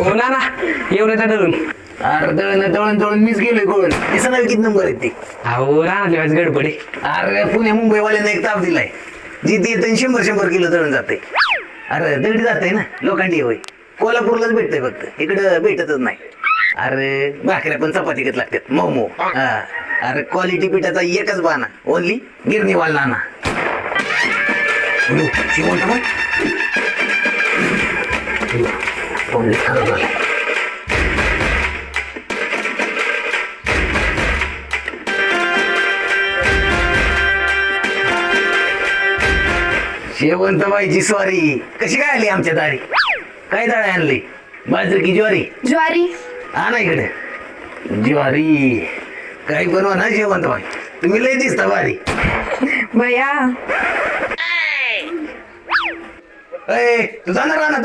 हो ना ना येऊन येतात धरून. अरे दळण दळून मीच गेलोय कोण दिसं नाही किती नंबर आहेत ते. अहो राहणार आज गडबडे. अरे पुणे मुंबईवाल्याने एक ताप दिलाय जिथे येतं 100 किलो दळण जाते. अरे दगडी जाते ना लोखंडी होय कोल्हापूरलाच भेटतंय फक्त इकडं भेटतच नाही. अरे भाकऱ्या पण चपातीकच लागतात मऊ मऊ. हा अरे क्वालिटी पिठाचा एकच बाना ओनली गिरणीवाल नाना. शिवंत बघ ओनली खरं झालं. शेवंतबाईची स्वारी कशी काय आली आमच्या दारी. काय डाळ आणली बाजरी की ज्वारी. ज्वारी. हा ना इकडे ज्वारी काही बनवा ना शेवंतबाई तुम्ही लय दिसता भारी. भया तू जाणार राहणार